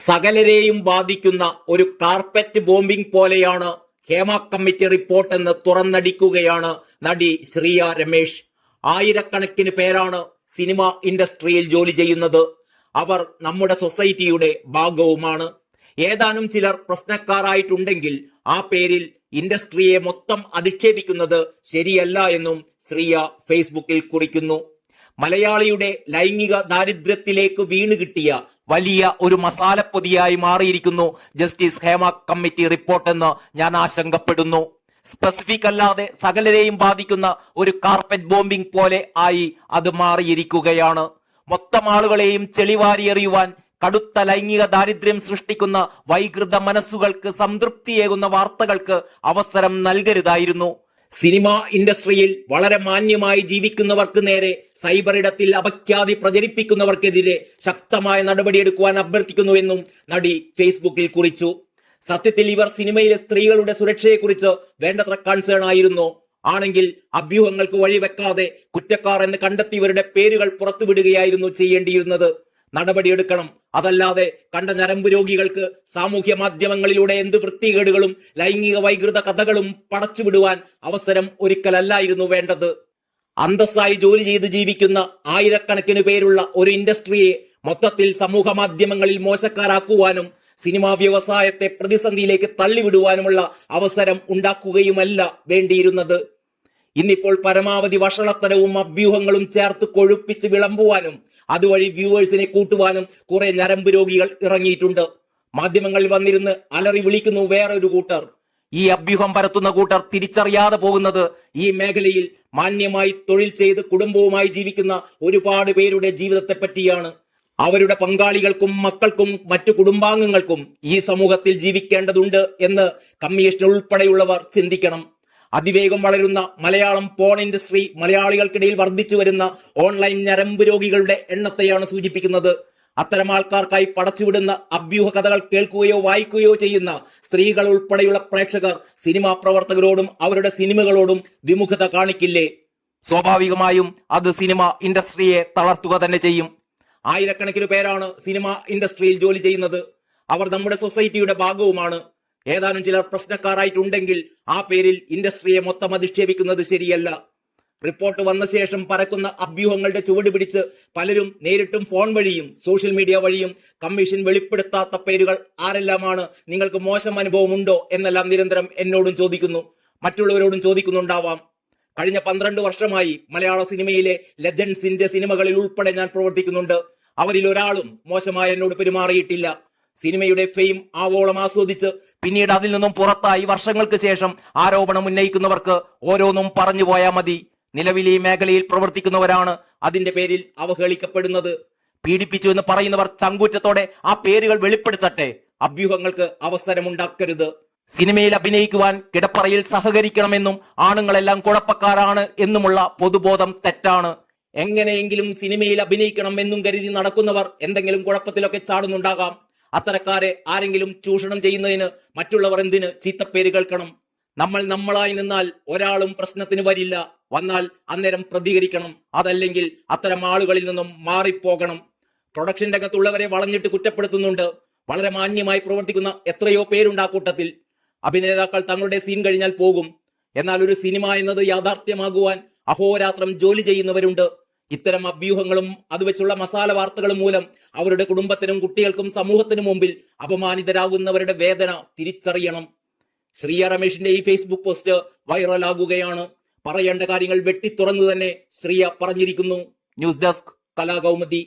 സകലരെയും ബാധിക്കുന്ന ഒരു കാർപ്പറ്റ് ബോംബിംഗ് പോലെയാണ് ഹേമ കമ്മിറ്റി റിപ്പോർട്ട് എന്ന് തുറന്നടിക്കുകയാണ് നടി ശ്രിയ രമേശ്. ആയിരക്കണക്കിന് പേരാണ് സിനിമ ഇൻഡസ്ട്രിയിൽ ജോലി ചെയ്യുന്നത്. അവർ നമ്മുടെ സൊസൈറ്റിയുടെ ഭാഗവുമാണ്. ഏതാനും ചിലർ പ്രശ്നക്കാരായിട്ടുണ്ടെങ്കിൽ ആ പേരിൽ ഇൻഡസ്ട്രിയെ മൊത്തം അധിക്ഷേപിക്കുന്നത് ശരിയല്ല എന്നും ശ്രിയ ഫേസ്ബുക്കിൽ കുറിക്കുന്നു. മലയാളിയുടെ ലൈംഗിക ദാരിദ്ര്യത്തിലേക്ക് വീണ് കിട്ടിയ വലിയ ഒരു മസാലപ്പൊതിയായി മാറിയിരിക്കുന്നു ജസ്റ്റിസ് ഹേമ കമ്മിറ്റി റിപ്പോർട്ട് എന്ന് ഞാൻ ആശങ്കപ്പെടുന്നു. സ്പെസിഫിക് അല്ലാതെ സകലരെയും ബാധിക്കുന്ന ഒരു കാർപ്പറ്റ് ബോംബിംഗ് പോലെ ആയി അത് മാറിയിരിക്കുകയാണ്. മൊത്തം ആളുകളെയും ചെളിവാരിയെറിയുവാൻ കടുത്ത ലൈംഗിക ദാരിദ്ര്യം സൃഷ്ടിക്കുന്ന വൈകൃത മനസ്സുകൾക്ക് സംതൃപ്തിയേകുന്ന വാർത്തകൾക്ക് അവസരം നൽകരുതായിരുന്നു. സിനിമ ഇൻഡസ്ട്രിയിൽ വളരെ മാന്യമായി ജീവിക്കുന്നവർക്ക് നേരെ സൈബർ ഇടത്തിൽ അപഖ്യാതി പ്രചരിപ്പിക്കുന്നവർക്കെതിരെ ശക്തമായ നടപടിയെടുക്കുവാൻ അഭ്യർത്ഥിക്കുന്നുവെന്നും നടി ഫേസ്ബുക്കിൽ കുറിച്ചു. സത്യത്തിൽ ഇവർ സിനിമയിലെ സ്ത്രീകളുടെ സുരക്ഷയെക്കുറിച്ച് വേണ്ടത്ര കൺസേൺ ആയിരുന്നോ? ആണെങ്കിൽ അഭ്യൂഹങ്ങൾക്ക് വഴിവെക്കാതെ കുറ്റക്കാർ എന്ന് കണ്ടെത്തിയവരുടെ പേരുകൾ പുറത്തുവിടുകയായിരുന്നു ചെയ്യേണ്ടിയിരുന്നത്. നടപടിയെടുക്കണം. അതല്ലാതെ കണ്ട ഞരമ്പ് രോഗികൾക്ക് സാമൂഹ്യ മാധ്യമങ്ങളിലൂടെ എന്ത് വൃത്തികേടുകളും ലൈംഗിക വൈകൃത കഥകളും പടച്ചുവിടുവാൻ അവസരം ഒരിക്കലല്ലായിരുന്നു വേണ്ടത്. അന്തസ്സായി ജോലി ചെയ്ത് ജീവിക്കുന്ന ആയിരക്കണക്കിന് പേരുള്ള ഒരു ഇൻഡസ്ട്രിയെ മൊത്തത്തിൽ സമൂഹ മാധ്യമങ്ങളിൽ മോശക്കാരാക്കുവാനും സിനിമാ വ്യവസായത്തെ പ്രതിസന്ധിയിലേക്ക് തള്ളിവിടുവാനുമുള്ള അവസരം ഉണ്ടാക്കുകയുമല്ല വേണ്ടിയിരുന്നത്. ഇന്നിപ്പോൾ പരമാവധി വഷളത്തരവും അഭ്യൂഹങ്ങളും ചേർത്ത് കൊഴുപ്പിച്ച് വിളമ്പുവാനും അതുവഴി വ്യൂവേഴ്സിനെ കൂട്ടുവാനും കുറെ ഞരമ്പ് രോഗികൾ ഇറങ്ങിയിട്ടുണ്ട്. മാധ്യമങ്ങളിൽ വന്നിരുന്ന് അലറി വിളിക്കുന്നു വേറൊരു കൂട്ടർ. ഈ അഭ്യൂഹം പരത്തുന്ന കൂട്ടർ തിരിച്ചറിയാതെ പോകുന്നത് ഈ മേഖലയിൽ മാന്യമായി തൊഴിൽ ചെയ്ത് കുടുംബവുമായി ജീവിക്കുന്ന ഒരുപാട് പേരുടെ ജീവിതത്തെ പറ്റിയാണ്. അവരുടെ പങ്കാളികൾക്കും മക്കൾക്കും മറ്റു കുടുംബാംഗങ്ങൾക്കും ഈ സമൂഹത്തിൽ ജീവിക്കേണ്ടതുണ്ട് എന്ന് കമ്മീഷൻ ഉൾപ്പെടെയുള്ളവർ ചിന്തിക്കണം. അതിവേഗം വളരുന്ന മലയാളം പോൺ ഇൻഡസ്ട്രി മലയാളികൾക്കിടയിൽ വർദ്ധിച്ചു വരുന്ന ഓൺലൈൻ ഞരമ്പ് രോഗികളുടെ എണ്ണത്തെയാണ് സൂചിപ്പിക്കുന്നത്. അത്തരം ആൾക്കാർക്കായി പടച്ചുവിടുന്ന അഭ്യൂഹ കഥകൾ കേൾക്കുകയോ വായിക്കുകയോ ചെയ്യുന്ന സ്ത്രീകൾ ഉൾപ്പെടെയുള്ള പ്രേക്ഷകർ സിനിമാ പ്രവർത്തകരോടും അവരുടെ സിനിമകളോടും വിമുഖത കാണിക്കില്ലേ? സ്വാഭാവികമായും അത് സിനിമ ഇൻഡസ്ട്രിയെ തളർത്തുക തന്നെ ചെയ്യും. ആയിരക്കണക്കിന് പേരാണ് സിനിമ ഇൻഡസ്ട്രിയിൽ ജോലി ചെയ്യുന്നത്. അവർ നമ്മുടെ സൊസൈറ്റിയുടെ ഭാഗവുമാണ്. ഏതാനും ചിലർ പ്രശ്നക്കാരായിട്ടുണ്ടെങ്കിൽ ആ പേരിൽ ഇൻഡസ്ട്രിയെ മൊത്തം അധിക്ഷേപിക്കുന്നത് ശരിയല്ല. റിപ്പോർട്ട് വന്ന ശേഷം പരക്കുന്ന അഭ്യൂഹങ്ങളുടെ ചുവട് പിടിച്ച് പലരും നേരിട്ടും ഫോൺ വഴിയും സോഷ്യൽ മീഡിയ വഴിയും കമ്മീഷൻ വെളിപ്പെടുത്താത്ത പേരുകൾ ആരെല്ലാമാണ്, നിങ്ങൾക്ക് മോശം അനുഭവമുണ്ടോ എന്നെല്ലാം നിരന്തരം എന്നോടും ചോദിക്കുന്നു, മറ്റുള്ളവരോടും ചോദിക്കുന്നുണ്ടാവാം. കഴിഞ്ഞ 12 വർഷമായി മലയാള സിനിമയിലെ ലെജൻസിന്റെ സിനിമകളിൽ ഉൾപ്പെടെ ഞാൻ പ്രവർത്തിക്കുന്നുണ്ട്. അവരിൽ ഒരാളും മോശമായി എന്നോട് പെരുമാറിയിട്ടില്ല. സിനിമയുടെ ഫെയിം ആവോളം ആസ്വദിച്ച് പിന്നീട് അതിൽ നിന്നും പുറത്തായി വർഷങ്ങൾക്ക് ശേഷം ആരോപണം ഉന്നയിക്കുന്നവർക്ക് ഓരോന്നും പറഞ്ഞു പോയാൽ മതി. നിലവിൽ ഈ മേഖലയിൽ പ്രവർത്തിക്കുന്നവരാണ് അതിന്റെ പേരിൽ അവഹേളിക്കപ്പെടുന്നത്. പീഡിപ്പിച്ചു എന്ന് പറയുന്നവർ ചങ്കൂറ്റത്തോടെ ആ പേരുകൾ വെളിപ്പെടുത്തട്ടെ. അഭ്യൂഹങ്ങൾക്ക് അവസരമുണ്ടാക്കരുത്. സിനിമയിൽ അഭിനയിക്കുവാൻ കിടപ്പറയിൽ സഹകരിക്കണമെന്നും ആണുങ്ങളെല്ലാം കുഴപ്പക്കാരാണ് എന്നുമുള്ള പൊതുബോധം തെറ്റാണ്. എങ്ങനെയെങ്കിലും സിനിമയിൽ അഭിനയിക്കണം എന്നും കരുതി നടക്കുന്നവർ എന്തെങ്കിലും കുഴപ്പത്തിലൊക്കെ ചാടുന്നുണ്ടാകാം. അത്തരക്കാരെ ആരെങ്കിലും ചൂഷണം ചെയ്യുന്നതിന് മറ്റുള്ളവർ എന്തിന് ചീത്തപ്പേര് കേൾക്കണം? നമ്മൾ നമ്മളായി നിന്നാൽ ഒരാളും പ്രശ്നത്തിന് വരില്ല. വന്നാൽ അന്നേരം പ്രതികരിക്കണം. അതല്ലെങ്കിൽ അത്തരം ആളുകളിൽ നിന്നും മാറിപ്പോകണം. പ്രൊഡക്ഷൻ രംഗത്തുള്ളവരെ വളഞ്ഞിട്ട് കുറ്റപ്പെടുത്തുന്നുണ്ട്. വളരെ മാന്യമായി പ്രവർത്തിക്കുന്ന എത്രയോ പേരുണ്ട് ആ കൂട്ടത്തിൽ. അഭിനേതാക്കൾ തങ്ങളുടെ സീൻ കഴിഞ്ഞാൽ പോകും. എന്നാൽ ഒരു സിനിമ എന്നത് യാഥാർത്ഥ്യമാകുവാൻ അഹോരാത്രം ജോലി ചെയ്യുന്നവരുണ്ട്. ഇത്തരം അഭ്യൂഹങ്ങളും അതുവെച്ചുള്ള മസാല വാർത്തകളും മൂലം അവരുടെ കുടുംബത്തിനും കുട്ടികൾക്കും സമൂഹത്തിനും മുമ്പിൽ അപമാനിതരാകുന്നവരുടെ വേദന തിരിച്ചറിയണം. ശ്രിയ രമേശിന്റെ ഈ ഫേസ്ബുക്ക് പോസ്റ്റ് വൈറലാകുകയാണ്. പറയേണ്ട കാര്യങ്ങൾ വെട്ടിത്തുറന്നു തന്നെ ശ്രിയ പറഞ്ഞിരിക്കുന്നു. News desk Kalakaumudi.